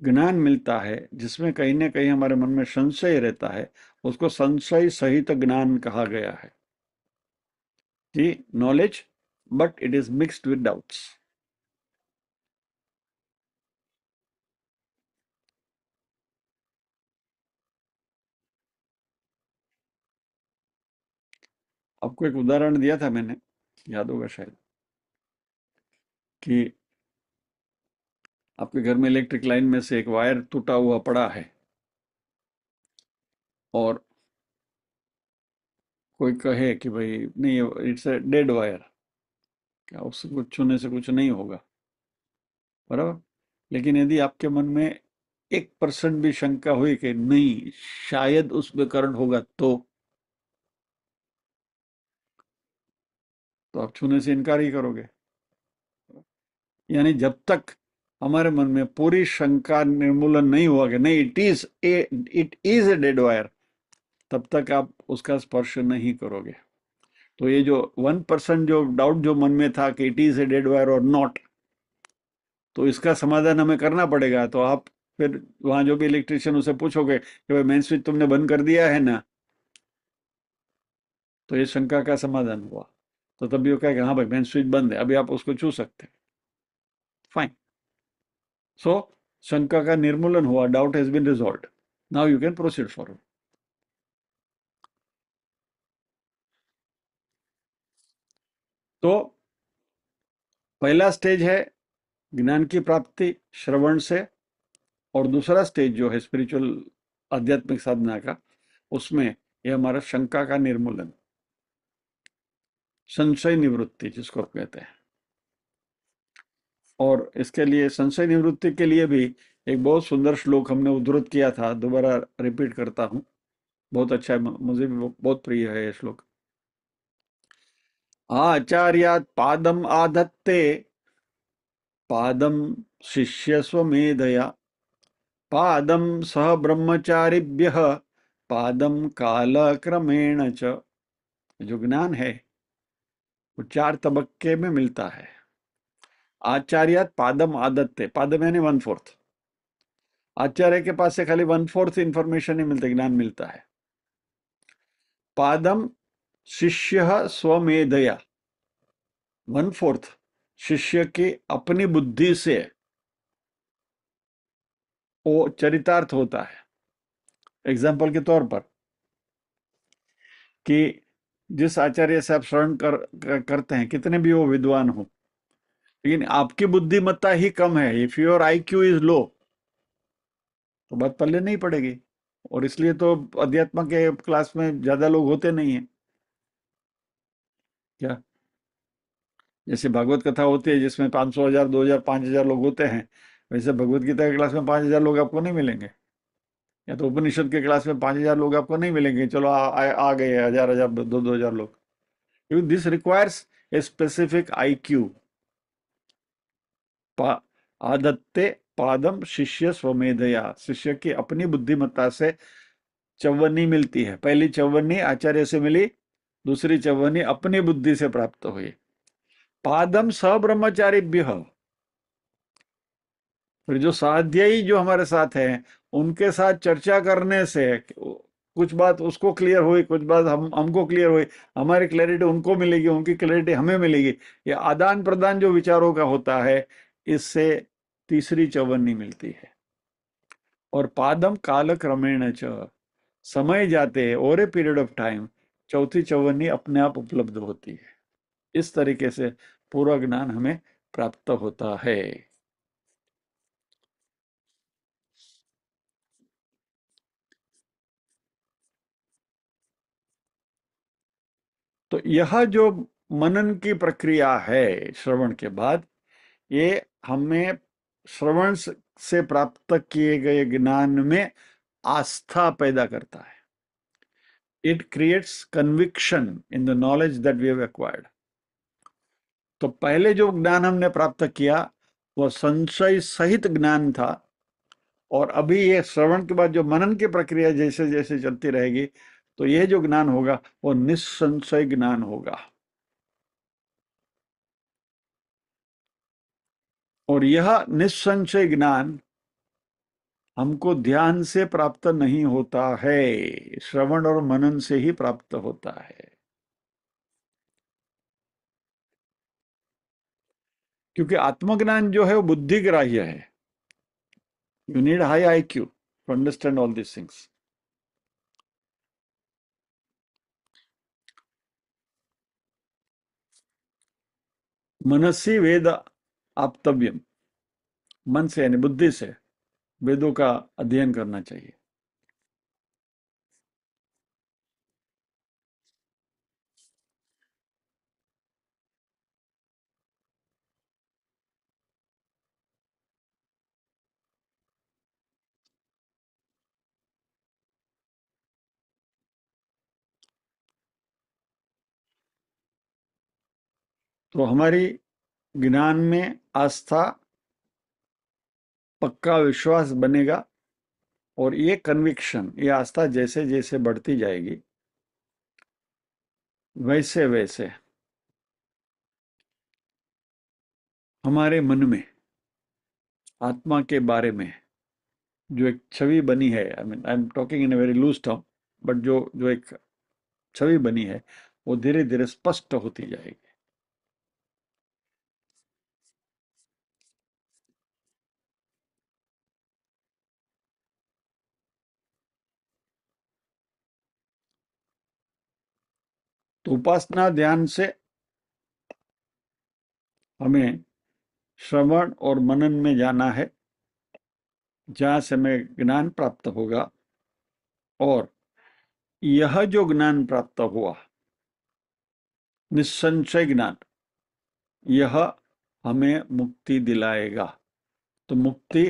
ज्ञान मिलता है, जिसमें कहीं ना कहीं हमारे मन में संशय रहता है, उसको संशय सहित ज्ञान कहा गया है जी। Knowledge, but it is mixed with doubts. आपको एक उदाहरण दिया था मैंने, याद होगा शायद, कि आपके घर में इलेक्ट्रिक लाइन में से एक वायर टूटा हुआ पड़ा है, और कोई कहे कि भाई नहीं, इट्स ए डेड वायर, क्या उसको छूने से कुछ नहीं होगा, बराबर। लेकिन यदि आपके मन में 1% भी शंका हुई कि नहीं, शायद उसमें करंट होगा, तो आप छूने से इनकार ही करोगे। यानी जब तक हमारे मन में पूरी शंका निर्मूलन नहीं हुआ कि नहीं, it is a dead wire, तब तक आप उसका स्पर्श नहीं करोगे। तो ये जो 1% जो डाउट जो मन में था कि it is a dead wire और नॉट, तो इसका समाधान हमें करना पड़ेगा। तो आप फिर वहां जो भी इलेक्ट्रिशियन, उसे पूछोगे कि भाई मेन स्विच तुमने बंद कर दिया है ना, तो ये शंका का समाधान हुआ। तो तभी वो कहेगा हाँ भाई मेन स्विच बंद है, अभी आप उसको छू सकते हैं। फाइन। सो शंका का निर्मूलन हुआ, doubt has been resolved, now you can proceed forward. तो पहला स्टेज है ज्ञान की प्राप्ति श्रवण से, और दूसरा स्टेज जो है स्पिरिचुअल आध्यात्मिक साधना का, उसमें यह हमारा शंका का निर्मूलन, संशय निवृत्ति जिसको आप कहते हैं। और इसके लिए, संशय निवृत्ति के लिए भी एक बहुत सुंदर श्लोक हमने उद्धृत किया था, दोबारा रिपीट करता हूं। बहुत अच्छा है, मुझे भी बहुत प्रिय है ये श्लोक। आचार्यात् पादम आधत्ते, पादम शिष्य स्वमेधया, पादम सह ब्रह्मचारिभ्यः, पादम काल क्रमेण च। जो ज्ञान है वो 4 तबक्के में मिलता है। आचार्यात् पादम आदत्ते, पादम यानी 1/4। आचार्य के पास से खाली 1/4 इंफॉर्मेशन ही मिलता, ज्ञान मिलता है। पादम शिष्य स्वमेधया, 1/4 शिष्य की अपनी बुद्धि से वो चरितार्थ होता है। एग्जाम्पल के तौर पर, कि जिस आचार्य से आप श्रवण करते हैं, कितने भी वो विद्वान हो, लेकिन आपकी बुद्धिमत्ता ही कम है, if your IQ is low, तो बात पल्ले नहीं पड़ेगी। और इसलिए तो अध्यात्म के क्लास में ज्यादा लोग होते नहीं है। क्या, जैसे भागवत कथा होती है जिसमें 500, 1000, 2000, 5000 लोग होते हैं, वैसे भगवत गीता के क्लास में 5000 लोग आपको नहीं मिलेंगे। या तो उपनिषद के क्लास में 5000 लोग आपको नहीं मिलेंगे। चलो आ गए 1000, 2000 लोग। This requires a specific IQ। आदत्ते पादम शिष्य स्वमेधया, शिष्य की अपनी बुद्धिमत्ता से चौवन्नी मिलती है। पहली चौवन्नी आचार्य से मिली, दूसरी चौवन्नी अपनी बुद्धि से प्राप्त हुई। पादम स ब्रह्मचारिभ्य, फिर जो साध्यायी जो हमारे साथ हैं, उनके साथ चर्चा करने से कुछ बात उसको क्लियर हुई, कुछ बात हमको क्लियर हुई, हमारी क्लैरिटी उनको मिलेगी, उनकी क्लैरिटी हमें मिलेगी। ये आदान प्रदान जो विचारों का होता है, इससे तीसरी चौवन्नी मिलती है। और पादम कालक्रमेण च, समय जाते over a period of time चौथी चौवन्नी अपने आप उपलब्ध होती है। इस तरीके से पूरा ज्ञान हमें प्राप्त होता है। तो यह जो मनन की प्रक्रिया है श्रवण के बाद, ये हमें श्रवण से प्राप्त किए गए ज्ञान में आस्था पैदा करता है। It creates conviction in the knowledge that we have acquired. तो पहले जो ज्ञान हमने प्राप्त किया वह संशय सहित ज्ञान था, और अभी ये श्रवण के बाद जो मनन की प्रक्रिया जैसे जैसे चलती रहेगी, तो यह जो ज्ञान होगा वो निस्संशय ज्ञान होगा। और यह निस्संशय ज्ञान हमको ध्यान से प्राप्त नहीं होता है, श्रवण और मनन से ही प्राप्त होता है। क्योंकि आत्मज्ञान जो है वो बुद्धिग्राह्य है। You need high IQ to understand all these things. मनसी वेद आप्तव्यम, मन से यानी बुद्धि से वेदों का अध्ययन करना चाहिए। तो हमारी ज्ञान में आस्था, पक्का विश्वास बनेगा, और ये कन्विक्शन, ये आस्था जैसे जैसे बढ़ती जाएगी वैसे वैसे हमारे मन में आत्मा के बारे में जो एक छवि बनी है, I am talking in a very loose term, but जो जो एक छवि बनी है वो धीरे धीरे स्पष्ट होती जाएगी। तो उपासना ध्यान से हमें श्रवण और मनन में जाना है, जहां से हमें ज्ञान प्राप्त होगा। और यह जो ज्ञान प्राप्त हुआ, निस्संशय ज्ञान, यह हमें मुक्ति दिलाएगा। तो मुक्ति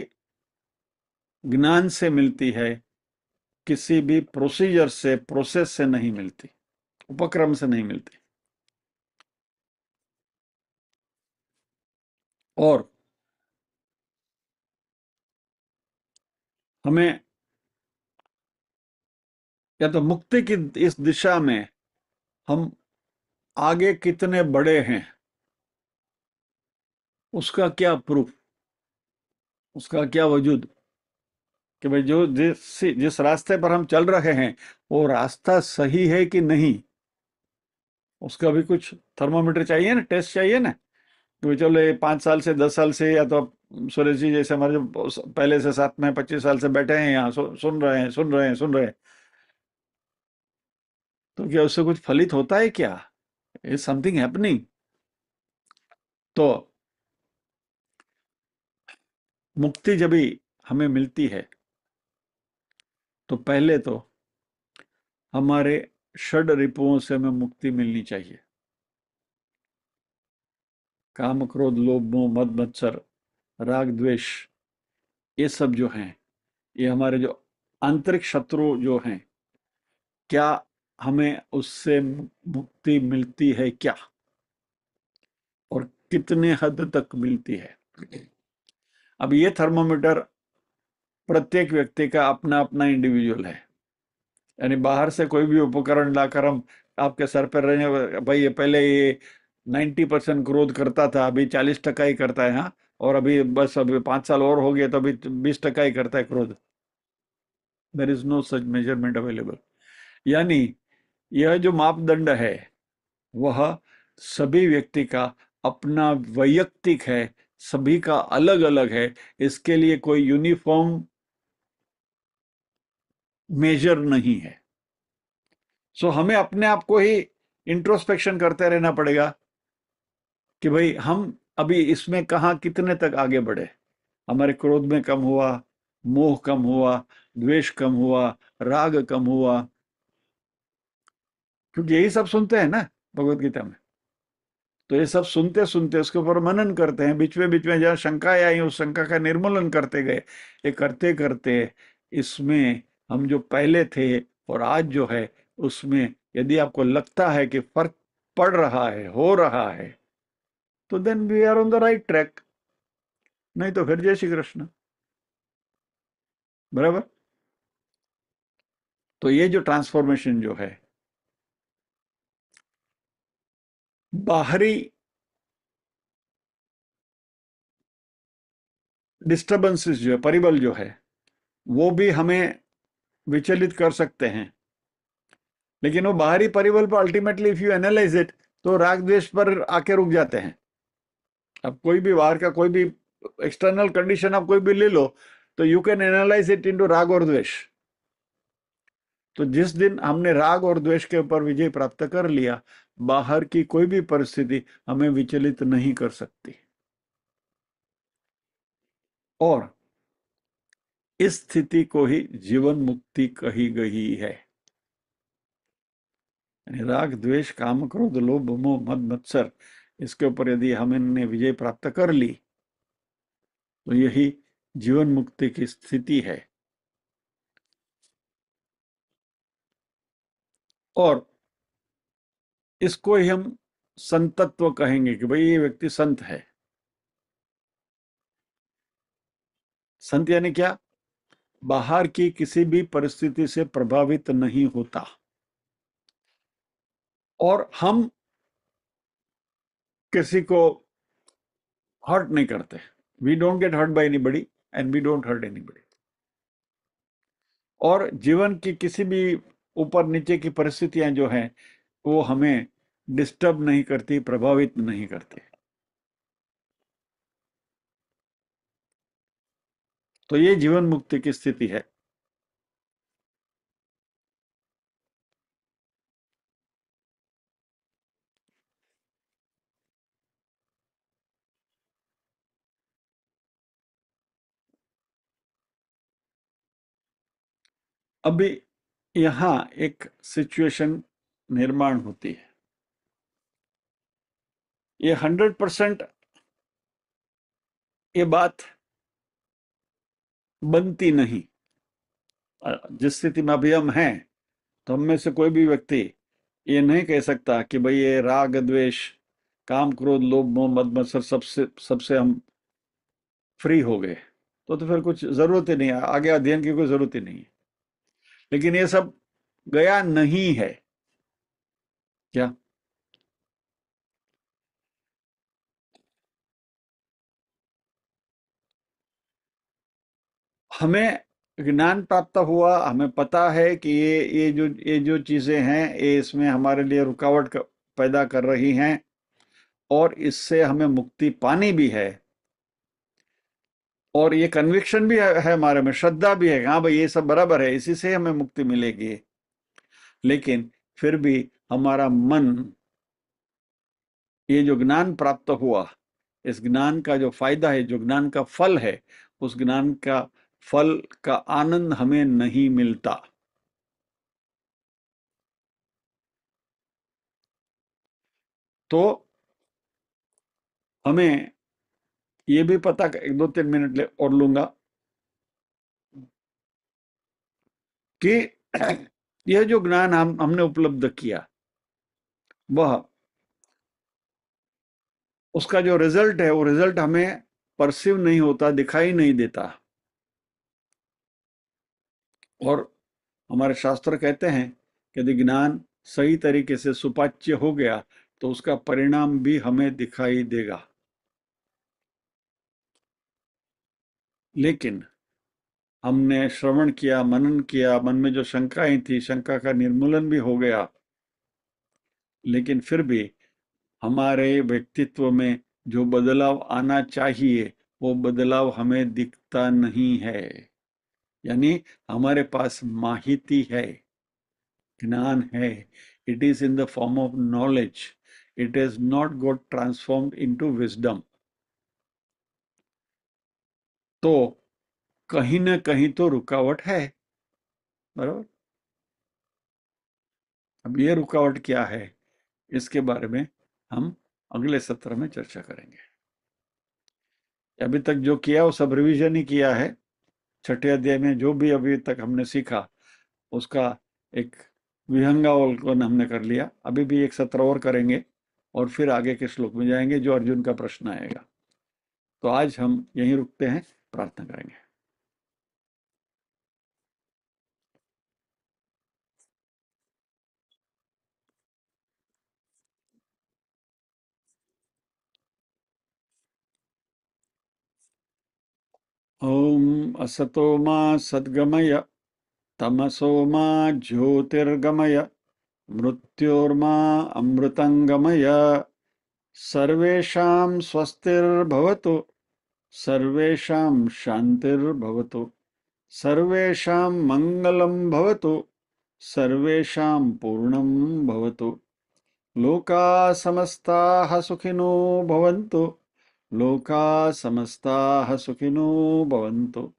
ज्ञान से मिलती है, किसी भी प्रोसीजर से, प्रोसेस से नहीं मिलती, उपक्रम से नहीं मिलती। और हमें या तो मुक्ति की इस दिशा में हम आगे कितने बड़े हैं उसका क्या प्रूफ, उसका क्या वजूद, कि भाई जो जिस रास्ते पर हम चल रहे हैं वो रास्ता सही है कि नहीं, उसका भी कुछ थर्मोमीटर चाहिए ना, टेस्ट चाहिए ना। तो चलो ये 5 साल से 10 साल से, या तो सुरेश जी जैसे हमारे जो पहले से साथ में 25 साल से बैठे हैं यहाँ, सुन रहे हैं सुन रहे हैं सुन रहे हैं, तो क्या उससे कुछ फलित होता है क्या? Is something happening? तो मुक्ति जब भी हमें मिलती है तो पहले तो हमारे षड रिपुओं से हमें मुक्ति मिलनी चाहिए। काम क्रोध लोभ मोह मद मत्सर राग द्वेष, ये सब जो हैं, ये हमारे जो आंतरिक शत्रु जो हैं, क्या हमें उससे मुक्ति मिलती है क्या, और कितने हद तक मिलती है? अब ये थर्मोमीटर प्रत्येक व्यक्ति का अपना अपना इंडिविजुअल है। यानी बाहर से कोई भी उपकरण लाकर हम आपके सर पर रहने, भाई ये पहले ये 90% क्रोध करता था, अभी 40% ही करता है, हाँ, और अभी बस अभी 5 साल और हो गए तो अभी 20% ही करता है क्रोध। There is no such measurement available. यानी यह जो मापदंड है वह सभी व्यक्ति का अपना वैयक्तिक है, सभी का अलग अलग है। इसके लिए कोई यूनिफॉर्म मेजर नहीं है। सो हमें अपने आप को ही इंट्रोस्पेक्शन करते रहना पड़ेगा कि भाई हम अभी इसमें कहाँ कितने तक आगे बढ़े। हमारे क्रोध में कम हुआ, मोह कम हुआ, द्वेष कम हुआ, राग कम हुआ, क्योंकि यही सब सुनते हैं ना भगवत गीता में। तो ये सब सुनते सुनते उसके ऊपर मनन करते हैं, बीच में जहाँ शंकाएं आई उस शंका का निर्मूलन करते गए। ये करते करते इसमें हम जो पहले थे और आज जो है उसमें यदि आपको लगता है कि फर्क पड़ रहा है, हो रहा है, तो then we are on the right track. नहीं तो फिर जय श्री कृष्ण। बराबर। तो ये जो ट्रांसफॉर्मेशन जो है, बाहरी डिस्टर्बेंसेस जो है, परिबल जो है, वो भी हमें विचलित कर सकते हैं। लेकिन वो बाहरी परिबल पर ultimately if you analyse it, तो राग द्वेष पर आके रुक जाते हैं। अब कोई भी बाहर का कोई भी एक्सटर्नल कंडीशन आप कोई भी ले लो, तो you can analyse it into राग और द्वेष। तो जिस दिन हमने राग और द्वेष के ऊपर विजय प्राप्त कर लिया, बाहर की कोई भी परिस्थिति हमें विचलित नहीं कर सकती। और इस स्थिति को ही जीवन मुक्ति कही गई है। राग द्वेष काम क्रोध लोभ मोह मद मत्सर, इसके ऊपर यदि हमने विजय प्राप्त कर ली, तो यही जीवन मुक्ति की स्थिति है। और इसको ही हम संतत्व कहेंगे कि भाई ये व्यक्ति संत है। संत यानी क्या? बाहर की किसी भी परिस्थिति से प्रभावित नहीं होता, और हम किसी को हर्ट नहीं करते। We don't get hurt by anybody and we don't hurt anybody. और जीवन की किसी भी ऊपर नीचे की परिस्थितियां जो हैं, वो हमें डिस्टर्ब नहीं करती, प्रभावित नहीं करती। तो ये जीवन मुक्ति की स्थिति है। अभी यहां एक सिचुएशन निर्माण होती है। ये 100% ये बात बनती नहीं। जिस स्थिति में अभी हम हैं, तो हम में से कोई भी व्यक्ति ये नहीं कह सकता कि भाई ये राग द्वेष काम क्रोध लोभ मोह मद मत्सर सबसे हम फ्री हो गए। तो फिर कुछ जरूरत ही नहीं है, आगे अध्ययन की कोई जरूरत ही नहीं है। लेकिन ये सब गया नहीं है क्या? हमें ज्ञान प्राप्त हुआ, हमें पता है कि ये जो चीजें हैं, ये इसमें हमारे लिए रुकावट पैदा कर रही हैं, और इससे हमें मुक्ति पानी भी है। और ये कन्विक्शन भी है हमारे में, श्रद्धा भी है, हाँ भाई ये सब बराबर है, इसी से हमें मुक्ति मिलेगी। लेकिन फिर भी हमारा मन, ये जो ज्ञान प्राप्त हुआ, इस ज्ञान का जो फायदा है, जो ज्ञान का फल है, उस ज्ञान का फल का आनंद हमें नहीं मिलता। तो हमें ये भी पता, 1-2-3 मिनट और लूंगा, कि यह जो ज्ञान हमने उपलब्ध किया, वह उसका जो रिजल्ट है, वो रिजल्ट हमें परसीव नहीं होता, दिखाई नहीं देता। और हमारे शास्त्र कहते हैं कि यदि ज्ञान सही तरीके से सुपाच्य हो गया, तो उसका परिणाम भी हमें दिखाई देगा। लेकिन हमने श्रवण किया, मनन किया, मन में जो शंकाएं थी, शंका का निर्मूलन भी हो गया, लेकिन फिर भी हमारे व्यक्तित्व में जो बदलाव आना चाहिए, वो बदलाव हमें दिखता नहीं है। यानी हमारे पास माहिती है, ज्ञान है. It is in the form of knowledge. It is not got transformed into wisdom. तो कहीं ना कहीं तो रुकावट है, बराबर. अब ये रुकावट क्या है, इसके बारे में हम अगले सत्र में चर्चा करेंगे. अभी तक जो किया वो सब रिवीजन ही किया है. छठे अध्याय में जो भी अभी तक हमने सीखा उसका एक विहंगावलोकन हमने कर लिया. अभी भी एक सत्र और करेंगे और फिर आगे के श्लोक में जाएंगे जो अर्जुन का प्रश्न आएगा. तो आज हम यहीं रुकते हैं, प्रार्थना करेंगे. ओम असतो मा सद्गमय तमसो मा ज्योतिर्गमय मृत्योर्मा अमृतंगमय. सर्वेषां स्वस्तिर्भवतु, सर्वेषां शान्तिर्भवतु, सर्वेषां मङ्गलं भवतु, सर्वेषां पूर्णं भवतु. लोकाः समस्ताः सुखिनो भवन्तु, लोकाः समस्ताः सुखिनो भवन्तु.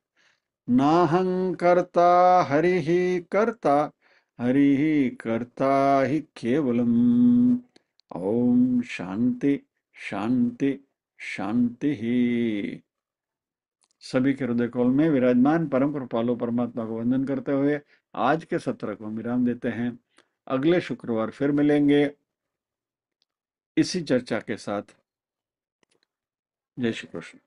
नाहं कर्ता हरिः कर्ता, हरिः कर्ता हि केवलम्. ओम शांति शांति शांति ही. सभी के हृदय कौल में विराजमान परम कृपालु परमात्मा को वंदन करते हुए आज के सत्र को विराम देते हैं. अगले शुक्रवार फिर मिलेंगे इसी चर्चा के साथ. जय श्री कृष्ण.